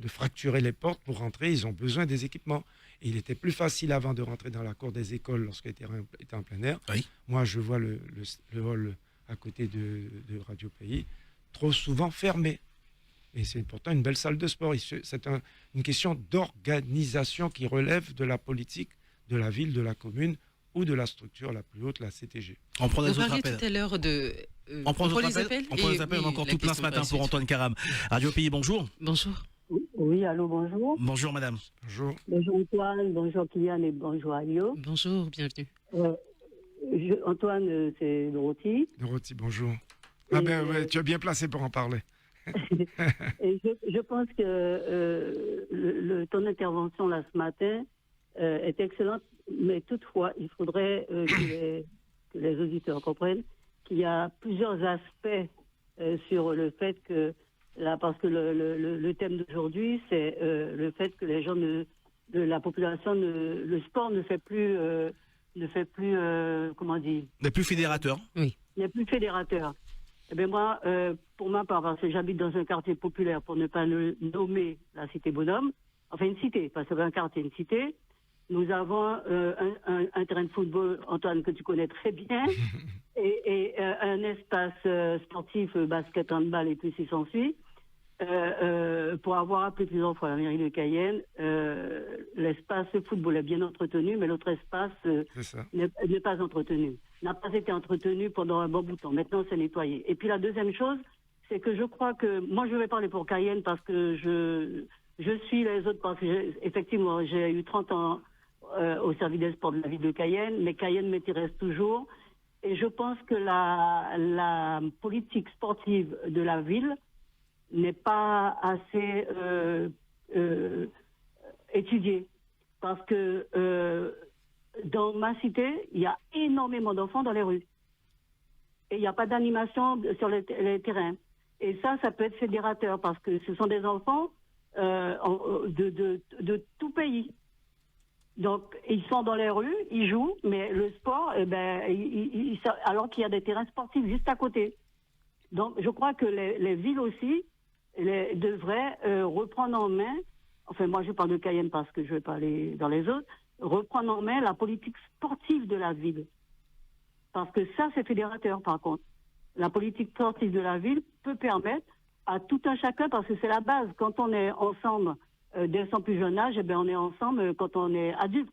fracturer les portes pour rentrer, ils ont besoin des équipements. Et il était plus facile avant de rentrer dans la cour des écoles lorsqu'il était en plein air. Oui. Moi, je vois le hall à côté de Radio Pays trop souvent fermé. Et c'est pourtant une belle salle de sport. C'est une question d'organisation qui relève de la politique de la ville, de la commune ou de la structure la plus haute, la CTG. On prend des autres appels. Tout à l'heure de... on prend les appels. On a encore tout plein ce matin pour Antoine Karam. Radio Pays, bonjour. Bonjour. Oui, allô, bonjour. Bonjour, madame. Bonjour. Bonjour, Antoine. Bonjour, Kylian, et bonjour, Alio. Bonjour, bienvenue. Antoine, c'est Dorothy. Dorothy, bonjour. Ouais, tu es bien placé pour en parler. Et je pense que ton intervention là ce matin est excellente, mais toutefois, il faudrait que les auditeurs comprennent qu'il y a plusieurs aspects sur le fait que, là, parce que le thème d'aujourd'hui, c'est le fait que les gens la population, le sport ne fait plus, comment dire, n'est plus fédérateur. Oui. N'est plus fédérateur. Eh bien moi, pour ma part, parce que j'habite dans un quartier populaire, pour ne pas le nommer la cité Bonhomme, enfin une cité, parce que c'est un quartier, une cité, nous avons un terrain de football, Antoine, que tu connais très bien, et un espace sportif, basket, handball et puis si s'ensuit. Pour avoir appelé plusieurs fois la mairie de Cayenne, l'espace football est bien entretenu, mais l'autre espace n'est pas entretenu. N'a pas été entretenu pendant un bon bout de temps. Maintenant, c'est nettoyé. Et puis la deuxième chose, c'est que je crois que... Moi, je vais parler pour Cayenne parce que je suis les autres, parce que effectivement, j'ai eu 30 ans au service des sports de la ville de Cayenne, mais Cayenne m'intéresse toujours. Et je pense que la politique sportive de la ville n'est pas assez étudiée. Parce que dans ma cité, il y a énormément d'enfants dans les rues. Et il n'y a pas d'animation sur les terrains. Et ça peut être fédérateur parce que ce sont des enfants de tout pays. Donc, ils sont dans les rues, ils jouent, mais le sport, alors qu'il y a des terrains sportifs juste à côté. Donc, je crois que les villes aussi devraient reprendre en main, enfin, moi, je parle de Cayenne parce que je ne vais pas aller dans les autres, reprendre en main la politique sportive de la ville. Parce que ça, c'est fédérateur, par contre. La politique sportive de la ville peut permettre à tout un chacun, parce que c'est la base. Quand on est ensemble dès son plus jeune âge, on est ensemble quand on est adulte.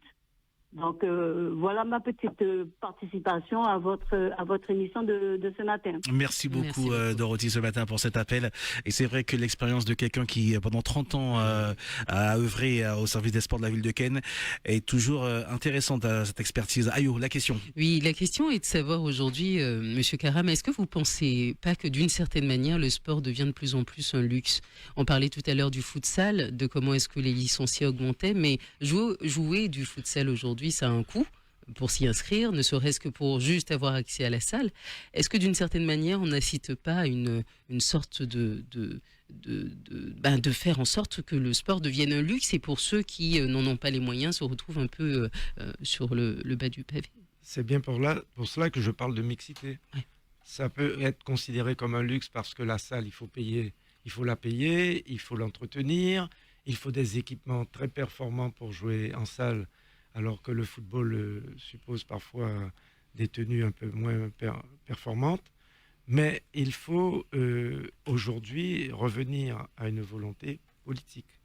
Donc voilà ma petite participation à votre émission de ce matin. Merci beaucoup, Dorothy, ce matin pour cet appel. Et c'est vrai que l'expérience de quelqu'un qui pendant 30 ans a œuvré au service des sports de la ville de Ken est toujours intéressante, cette expertise. Ayo, la question. Oui, la question est de savoir aujourd'hui, Monsieur Karam, est-ce que vous pensez pas que d'une certaine manière le sport devient de plus en plus un luxe? On parlait tout à l'heure du futsal, de comment est-ce que les licenciés augmentaient, mais jouer du futsal aujourd'hui, ça a un coût pour s'y inscrire, ne serait-ce que pour juste avoir accès à la salle. Est-ce que d'une certaine manière, on n'incite pas une sorte de faire en sorte que le sport devienne un luxe et pour ceux qui n'en ont pas les moyens se retrouvent un peu sur le bas du pavé? C'est bien pour cela que je parle de mixité. Ouais. Ça peut être considéré comme un luxe parce que la salle, il faut la payer, il faut l'entretenir, il faut des équipements très performants pour jouer en salle, alors que le football suppose parfois des tenues un peu moins performantes. Mais il faut aujourd'hui revenir à une volonté politique.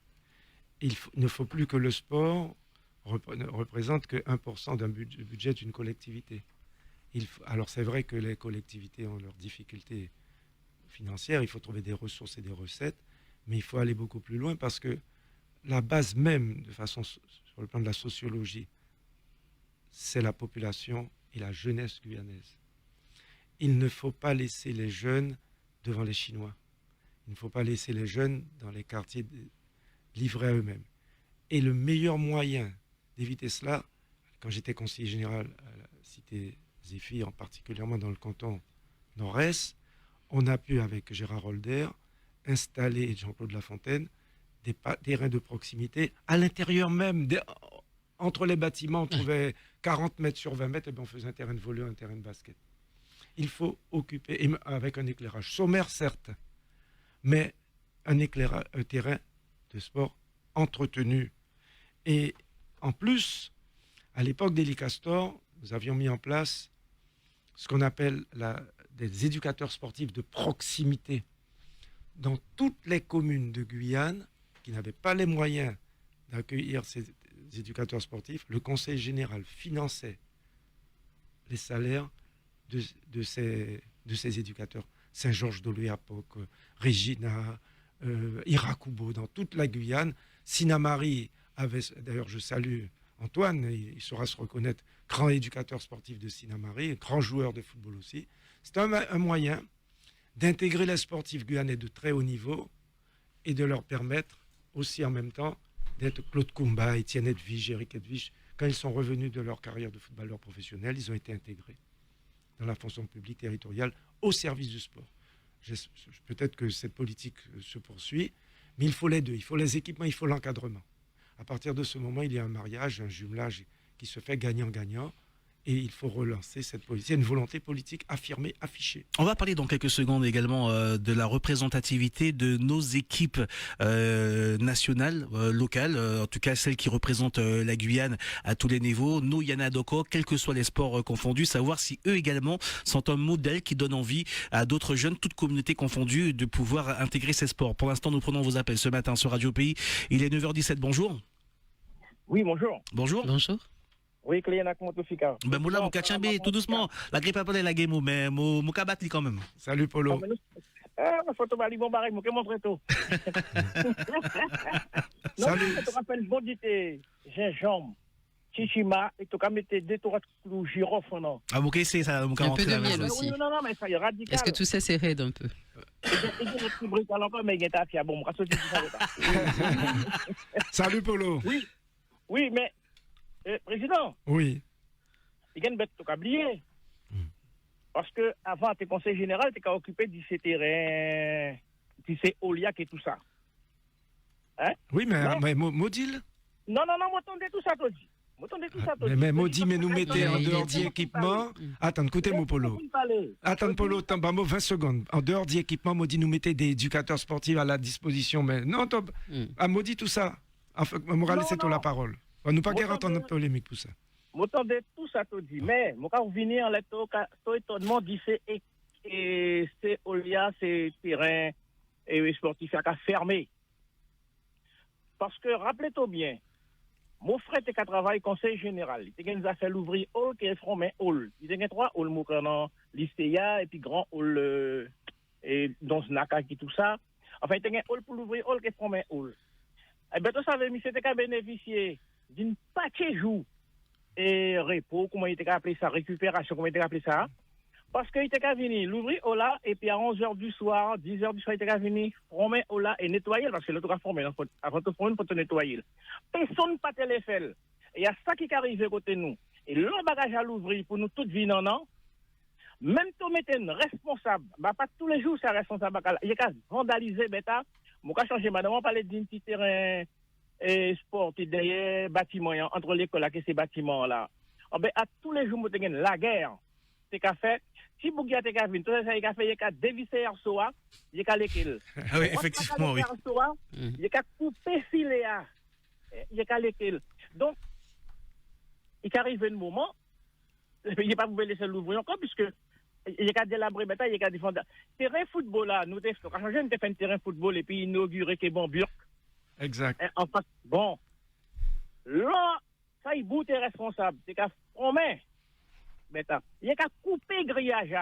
Il ne faut plus que le sport ne représente que 1% d'un budget d'une collectivité. Alors c'est vrai que les collectivités ont leurs difficultés financières, il faut trouver des ressources et des recettes, mais il faut aller beaucoup plus loin parce que la base même, de façon sur le plan de la sociologie, c'est la population et la jeunesse guyanaise. Il ne faut pas laisser les jeunes devant les Chinois. Il ne faut pas laisser les jeunes dans les quartiers livrés à eux-mêmes. Et le meilleur moyen d'éviter cela, quand j'étais conseiller général à la cité Zéphyr, particulièrement dans le canton Nord-Est, on a pu, avec Gérard Holder, installer, Jean-Claude Lafontaine, des terrains de proximité à l'intérieur même. Entre les bâtiments, on trouvait 40 mètres sur 20 mètres, et bien on faisait un terrain de volley, un terrain de basket. Il faut occuper, avec un éclairage sommaire, certes, mais un terrain de sport entretenu. Et en plus, à l'époque d'Élie Castor, nous avions mis en place ce qu'on appelle des éducateurs sportifs de proximité. Dans toutes les communes de Guyane qui n'avaient pas les moyens d'accueillir ces éducateurs sportifs, le conseil général finançait les salaires de ces éducateurs. Saint-Georges d'Oléapoc, Regina, Irakubo, dans toute la Guyane. Sinamari avait, d'ailleurs je salue Antoine, il saura se reconnaître, grand éducateur sportif de Sinamari, grand joueur de football aussi. C'est un moyen d'intégrer les sportifs guyanais de très haut niveau et de leur permettre aussi en même temps d'être Claude Koumba, Étienne Edwige, Eric Edwige. Quand ils sont revenus de leur carrière de footballeur professionnel, ils ont été intégrés dans la fonction publique territoriale au service du sport. Peut-être que cette politique se poursuit, mais il faut les deux. Il faut les équipements, il faut l'encadrement. À partir de ce moment, il y a un mariage, un jumelage qui se fait gagnant-gagnant. Et il faut relancer cette politique. Il y a une volonté politique affirmée, affichée. On va parler dans quelques secondes également de la représentativité de nos équipes nationales, locales, en tout cas celles qui représentent la Guyane à tous les niveaux, nos Yana Doko, quels que soient les sports confondus, savoir si eux également sont un modèle qui donne envie à d'autres jeunes, toutes communautés confondues, de pouvoir intégrer ces sports. Pour l'instant, nous prenons vos appels ce matin sur Radio Pays. Il est 9h17, bonjour. Oui, bonjour. Bonjour. Bonjour. Oui, Cléana, comment tu fais? Ben, moula, mon kachambe, tout doucement. La grippe appelée la game, mais mon kabatli quand même. Salut, Polo. Ma photo m'a dit bon barré, mon montre tout. Salut. Je te rappelle, bon dité, gingembre, chichima, et tu as mis deux tours de girofle, non? Ah, ok, c'est ça, mon Un peu de miel Oui, aussi. non, mais ça y est radical. Est-ce que tout ça c'est raide un peu? Salut, Polo. Oui, mais, président. Oui. Il y a une bête à oublier. Parce que avant, tu es conseiller général, tu es occupé de ces terrains, de ces Oliac et tout ça. Hein? Oui, mais Modil. Non, moi, attendez tout ça, toi. Vous entendez tout ça, Tony? Mais Maudit, mais nous mettez en il a dehors dit- d'équipement. Attends, écoutez-moi, Polo. Attends, Polo, 20 secondes. En dehors d'équipement, Maudit, nous mettez des éducateurs sportifs à la disposition. Mais non, Top, Maudit, tout ça. Enfin, Morales, c'est toi la parole. On nous pas qu'à rentrer en polémique pour ça. Vous entendez tout ça, Tony? Mais, moi, quand vous venez en letto, tout étonnement, dit c'est Olia, c'est terrain et sportif à fermer. Parce que, rappelez-vous bien, mon frère était qu'à travailler conseil général. Il nous a fait l'ouvrir hall qui est fromé hall. Il y a 3 halls, mon dans l'Istéa, et puis grand hall, et dans Naka qui tout ça. Enfin, il y a un hall pour l'ouvrir hall qui est fromé hall. Eh bien, tout ça, mais c'était qu'à bénéficier d'une paquet de jours et repos, comment il était qu'à appeler ça, récupération, comment il était qu'à appeler ça. Parce qu'il était qu'à venir l'ouvrir au là, et puis à 11h du soir, 10h du soir, il était qu'à venir former au là et nettoyer, parce que l'autre a formé, avant de former, il faut te nettoyer. Personne n'a pas téléphone. Et il y a ça qui est arrivé côté nous. Et le bagage à l'ouvrir pour nous toutes vies, non. Même tout mettre un responsable, bah pas tous les jours c'est responsable. Il y a qu'à vandaliser, bêta. Moi, quand changer, madame, on parlait d'un petit terrain sportif derrière bâtiment, entre l'école et ces bâtiments-là. Ben, à tous les jours, la guerre, c'est qu'à faire. Si vous avez qu'à venir, tout ça, il y a fait, il y a qu'à dévisser Arsoa, il y a qu'à l'équille. Ah oui, effectivement, oui. Il y a qu'à couper filet, il y a qu'à l'équille. Donc, il arrive un moment, il n'y a pas vous laisser l'ouvrir encore, puisque il y a qu'à délabrer, il y a qu'à défendre. Terrain football, là, nous avons changé, nous avons fait un terrain football et puis inauguré que bon, Burk. Exact. En fait, bon, là, ça, il bout est responsable. C'est qu'à former. Il y a qu'à couper le grillage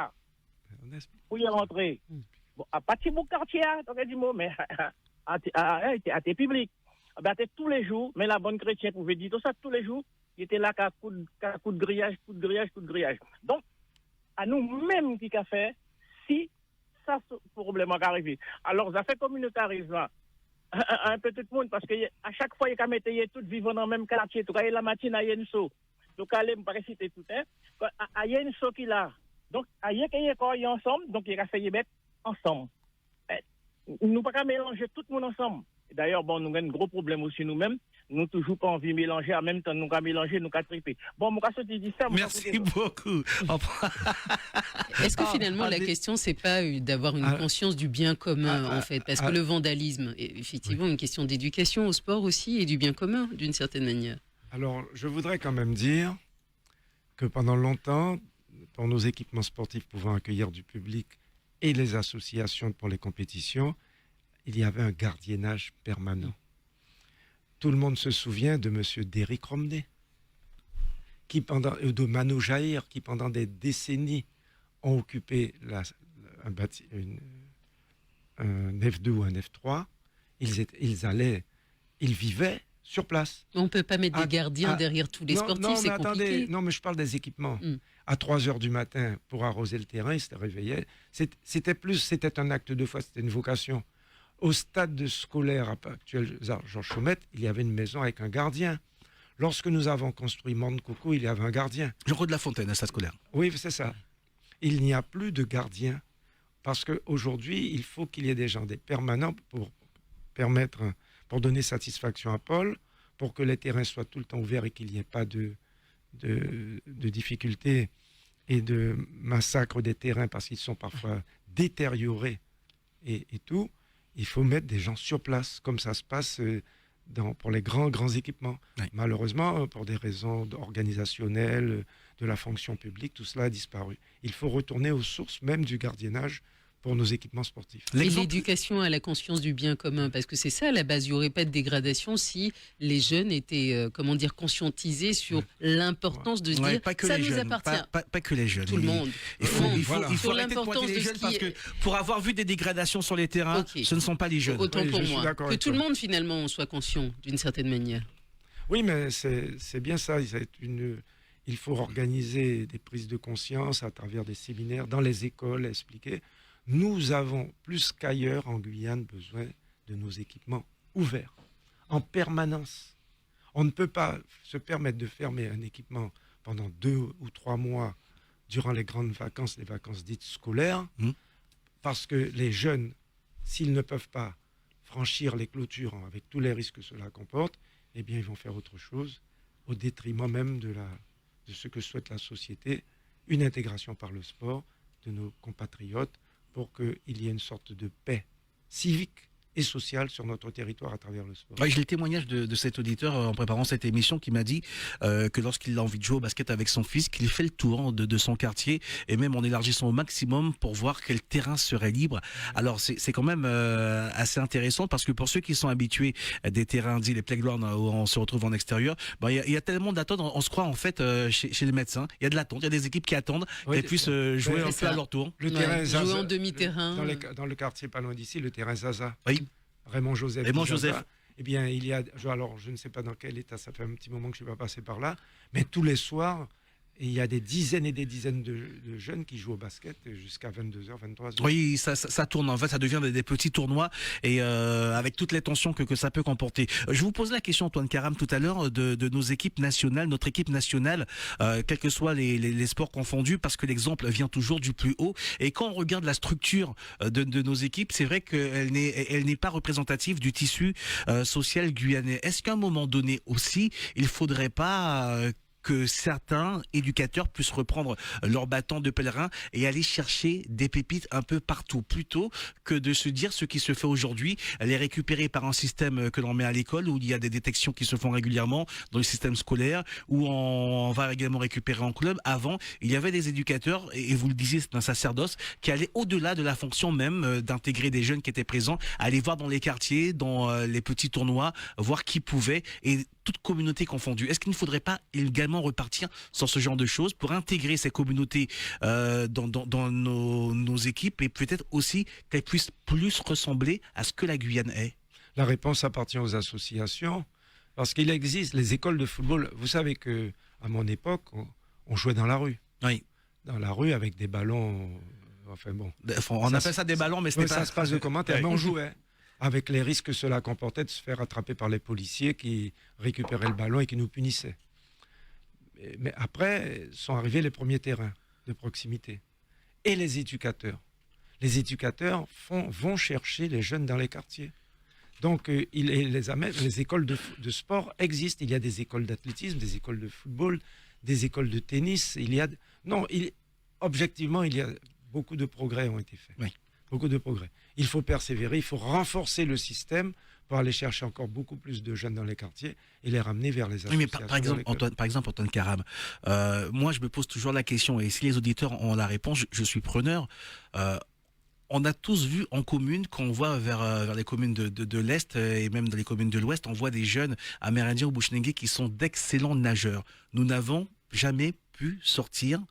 pour y rentrer. Bon, à partir du quartier, tu dit mot, mais à tes publics. Tous les jours, mais la bonne chrétienne pouvait dire tout ça tous les jours. Il était là qu'à coup de grillage, coup de grillage, coup de grillage. Donc, à nous-mêmes qui qu'a fait, si ça, ce problème a arrivé. Alors, ça fait communautarisme. Un peu tout le monde, parce qu'à chaque fois, il y a qu'à mettre tout vivant dans le même quartier. Tout cas, la matinée, il y a une saut. Donc, allez, me paraît citer tout, hein. Il y a une saut qui là. Donc, il y a qu'il y a ensemble, donc il y a fait mettre ensemble. Nous pas qu'à mélanger tout le monde ensemble. D'ailleurs, bon, nous avons un gros problème aussi nous-mêmes. Nous toujours pas envie de mélanger, en même temps, nous qu'à mélanger, nous qu'à triper. Bon, moi, quand je dis ça, merci beaucoup. Est-ce que finalement, la question, c'est pas d'avoir une conscience du bien commun, en fait? Parce que le vandalisme est effectivement une question d'éducation au sport aussi et du bien commun, d'une certaine manière. Alors, je voudrais quand même dire que pendant longtemps, pour nos équipements sportifs pouvant accueillir du public et les associations pour les compétitions, il y avait un gardiennage permanent. Tout le monde se souvient de M. Derrick Romney, de Mano Jair, qui pendant des décennies ont occupé un F2 ou un F3. Ils vivaient sur place. On ne peut pas mettre des gardiens derrière tous les sportifs, c'est compliqué. Non, mais je parle des équipements. À 3h du matin, pour arroser le terrain, ils se réveillaient. C'était un acte de foi, c'était une vocation. Au stade scolaire actuel, Georges Chaumette, il y avait une maison avec un gardien. Lorsque nous avons construit Mande Coco, il y avait un gardien. Jean-Claude Lafontaine, à stade scolaire. Oui, c'est ça. Il n'y a plus de gardien parce qu'aujourd'hui, il faut qu'il y ait des gens, des permanents pour donner satisfaction à Paul, pour que les terrains soient tout le temps ouverts et qu'il n'y ait pas de difficultés et de massacre des terrains parce qu'ils sont parfois détériorés et tout. Il faut mettre des gens sur place, comme ça se passe pour les grands équipements. Oui. Malheureusement, pour des raisons organisationnelles, de la fonction publique, tout cela a disparu. Il faut retourner aux sources même du gardiennage pour nos équipements sportifs. Et l'éducation à la conscience du bien commun, parce que c'est ça à la base, il n'y aurait pas de dégradation si les jeunes étaient, conscientisés sur l'importance de se dire ça nous appartient. Pas que les jeunes. Tout le monde. Il faut arrêter de pointer les jeunes parce que pour avoir vu des dégradations sur les terrains, ce ne sont pas les jeunes. Autant pour moi. Que tout le monde finalement soit conscient d'une certaine manière. Oui, mais c'est bien ça. Il faut organiser des prises de conscience à travers des séminaires dans les écoles, expliquer. Nous avons, plus qu'ailleurs en Guyane, besoin de nos équipements ouverts, en permanence. On ne peut pas se permettre de fermer un équipement pendant 2 ou 3 mois durant les grandes vacances, les vacances dites scolaires, parce que les jeunes, s'ils ne peuvent pas franchir les clôtures avec tous les risques que cela comporte, eh bien, ils vont faire autre chose au détriment même de ce que souhaite la société, une intégration par le sport de nos compatriotes pour qu'il y ait une sorte de paix civique et sociale sur notre territoire à travers le sport. Ouais, j'ai le témoignage de cet auditeur en préparant cette émission qui m'a dit que lorsqu'il a envie de jouer au basket avec son fils, qu'il fait le tour de son quartier et même en élargissant au maximum pour voir quel terrain serait libre. Alors c'est quand même assez intéressant parce que pour ceux qui sont habitués à des terrains dits les playgrounds où on se retrouve en extérieur, il y a tellement d'attentes, on se croit en fait chez les médecins. Il y a de l'attente, il y a des équipes qui attendent qu'elles puissent jouer un peu à leur tour. Le terrain jouer en demi-terrain. Dans le quartier pas loin d'ici, le terrain Zaza. Oui. Raymond Joseph. Joseph. Eh bien, il y a, alors je ne sais pas dans quel état, ça fait un petit moment que je ne suis pas passé par là, mais tous les soirs, il y a des dizaines et des dizaines de jeunes qui jouent au basket jusqu'à 22h, 23h. Oui, ça tourne, en fait, ça devient des petits tournois et avec toutes les tensions que ça peut comporter. Je vous pose la question, Antoine Karam, tout à l'heure, de nos équipes nationales, notre équipe nationale, quels que soient les sports confondus, parce que l'exemple vient toujours du plus haut. Et quand on regarde la structure de nos équipes, c'est vrai qu'elle n'est pas représentative du tissu social guyanais. Est-ce qu'à un moment donné aussi, il faudrait pas que certains éducateurs puissent reprendre leur bâton de pèlerin et aller chercher des pépites un peu partout, plutôt que de se dire ce qui se fait aujourd'hui, les récupérer par un système que l'on met à l'école où il y a des détections qui se font régulièrement dans le système scolaire, où on va également récupérer en club. Avant, il y avait des éducateurs, et vous le disiez, c'est un sacerdoce, qui allait au-delà de la fonction même d'intégrer des jeunes qui étaient présents, aller voir dans les quartiers, dans les petits tournois, voir qui pouvait, et toute communauté confondue. Est-ce qu'il ne faudrait pas également repartir sur ce genre de choses pour intégrer ces communautés dans nos équipes et peut-être aussi qu'elles puissent plus ressembler à ce que la Guyane est? La réponse appartient aux associations parce qu'il existe les écoles de football. Vous savez que à mon époque, on jouait dans la rue. Oui. Dans la rue avec des ballons. Enfin bon. On appelle ça des ballons, mais c'était pas. Ça se passe de commentaires. Mais on jouait. Avec les risques que cela comportait de se faire attraper par les policiers qui récupéraient le ballon et qui nous punissaient. Mais après sont arrivés les premiers terrains de proximité. Et les éducateurs. Les éducateurs vont chercher les jeunes dans les quartiers. Donc, ils les amènent. Les écoles de sport existent. Il y a des écoles d'athlétisme, des écoles de football, des écoles de tennis. Objectivement, il y a beaucoup de progrès ont été faits. Oui. Beaucoup de progrès. Il faut persévérer, il faut renforcer le système pour aller chercher encore beaucoup plus de jeunes dans les quartiers et les ramener vers les associations. Oui, mais par exemple, Antoine Karam, moi je me pose toujours la question, et si les auditeurs ont la réponse, je suis preneur. On a tous vu en commune, quand on voit vers les communes de l'Est et même dans les communes de l'Ouest, on voit des jeunes amérindiens ou bushinengués qui sont d'excellents nageurs. Nous n'avons jamais pu sortir,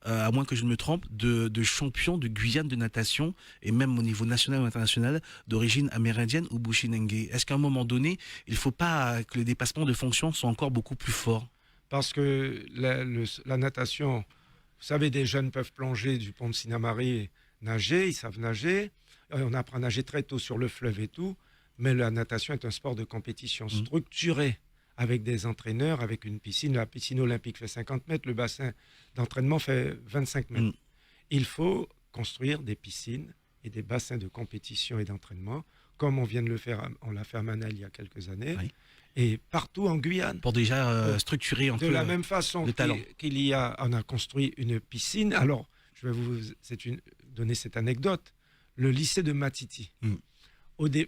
à moins que je ne me trompe, de champions de Guyane de natation, et même au niveau national ou international, d'origine amérindienne ou bushinengue. Est-ce qu'à un moment donné, il ne faut pas que le dépassement de fonction soit encore beaucoup plus fort? Parce que la natation, vous savez, des jeunes peuvent plonger du pont de Sinamari, nager, ils savent nager. On apprend à nager très tôt sur le fleuve et tout, mais la natation est un sport de compétition structuré, avec des entraîneurs, avec une piscine. La piscine olympique fait 50 mètres, le bassin d'entraînement fait 25 mètres. Il faut construire des piscines et des bassins de compétition et d'entraînement, comme on vient de le faire, on l'a fait à Manal il y a quelques années, et partout en Guyane. Pour déjà structurer un peu de la même façon on a construit une piscine. Alors, je vais vous donner cette anecdote. Le lycée de Matiti,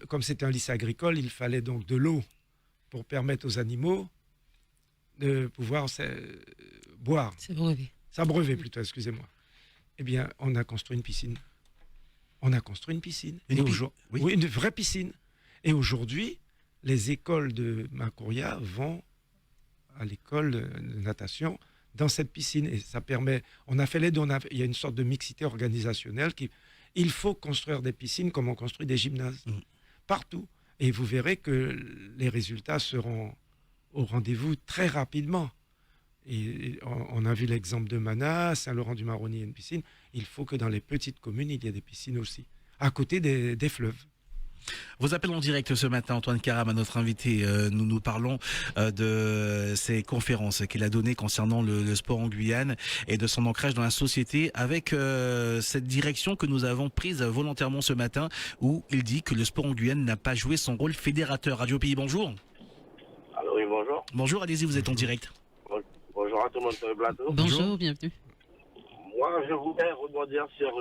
comme c'était un lycée agricole, il fallait donc de l'eau pour permettre aux animaux de pouvoir boire. S'abreuver plutôt, excusez-moi. Eh bien, on a construit une piscine. Oui, une vraie piscine. Et aujourd'hui, les écoles de Macouria vont à l'école de natation dans cette piscine. Et ça permet... On a fait les deux. Il y a une sorte de mixité organisationnelle. Il faut construire des piscines comme on construit des gymnases. Partout. Et vous verrez que les résultats seront au rendez-vous très rapidement. Et on a vu l'exemple de Mana, Saint-Laurent-du-Maroni, il y a une piscine. Il faut que dans les petites communes, il y ait des piscines aussi, à côté des fleuves. Vos appels en direct ce matin, Antoine Karam, à notre invité. Nous parlons de ces conférences qu'il a données concernant le sport en Guyane et de son ancrage dans la société avec cette direction que nous avons prise volontairement ce matin où il dit que le sport en Guyane n'a pas joué son rôle fédérateur. Radio Pays, bonjour. Alors oui, bonjour. Bonjour, allez-y, vous êtes en direct. Bonjour à tout le monde sur le plateau. Bonjour, bienvenue. Moi, je voudrais rebondir sur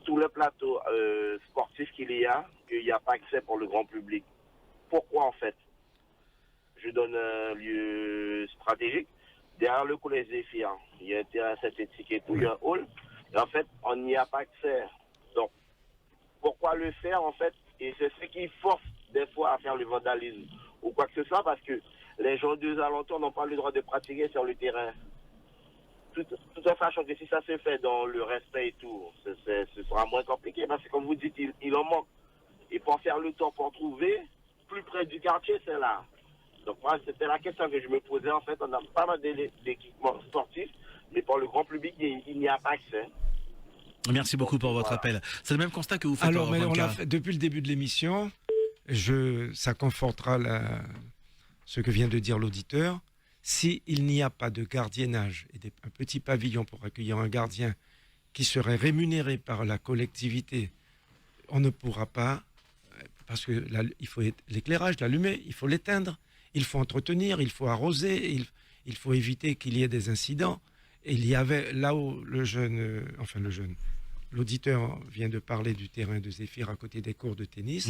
tout le plateau sportif qu'il n'y a pas accès pour le grand public. Pourquoi, en fait? Je donne un lieu stratégique. Derrière le collège Zéphyr, il y a un terrain synthétique et tout, il y a un hall. Et en fait, on n'y a pas accès. Donc, pourquoi le faire, en fait? Et c'est ce qui force des fois à faire le vandalisme ou quoi que ce soit, parce que les gens des alentours n'ont pas le droit de pratiquer sur le terrain. Tout en sachant que si ça se fait dans le respect et tout, ce sera moins compliqué, parce que comme vous dites, il en manque. Et pour faire le temps pour trouver, plus près du quartier, c'est là. Donc moi, c'était la question que je me posais. En fait, on a pas mal d'équipements sportifs, mais pour le grand public, il n'y a pas accès. Merci beaucoup pour votre appel. C'est le même constat que vous faites. Alors, mais on l'a fait depuis le début de l'émission. Ça confortera ce que vient de dire l'auditeur. S'il n'y a pas de gardiennage et un petit pavillon pour accueillir un gardien qui serait rémunéré par la collectivité, on ne pourra pas, parce que il faut l'éclairage, l'allumer, il faut l'éteindre, il faut entretenir, il faut arroser, il faut éviter qu'il y ait des incidents. Et il y avait là où l'auditeur vient de parler du terrain de Zéphyr à côté des cours de tennis.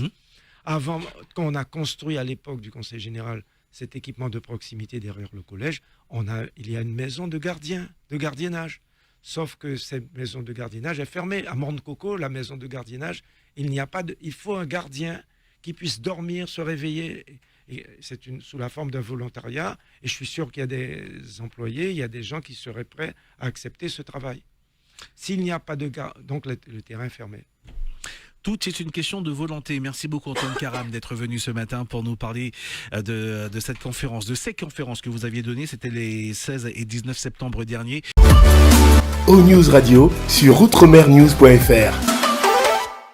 Avant qu'on a construit à l'époque du Conseil général cet équipement de proximité derrière le collège, il y a une maison de gardiennage. Sauf que cette maison de gardiennage est fermée. À Morne-Coco, la maison de gardiennage, il faut un gardien qui puisse dormir, se réveiller. Et c'est sous la forme d'un volontariat. Et je suis sûr qu'il y a des employés, il y a des gens qui seraient prêts à accepter ce travail. S'il n'y a pas de donc le terrain est fermé. Tout est une question de volonté. Merci beaucoup Antoine Karam d'être venu ce matin pour nous parler de cette conférence, de ces conférences que vous aviez données. C'était les 16 et 19 septembre dernier. Au News Radio sur outremernews.fr.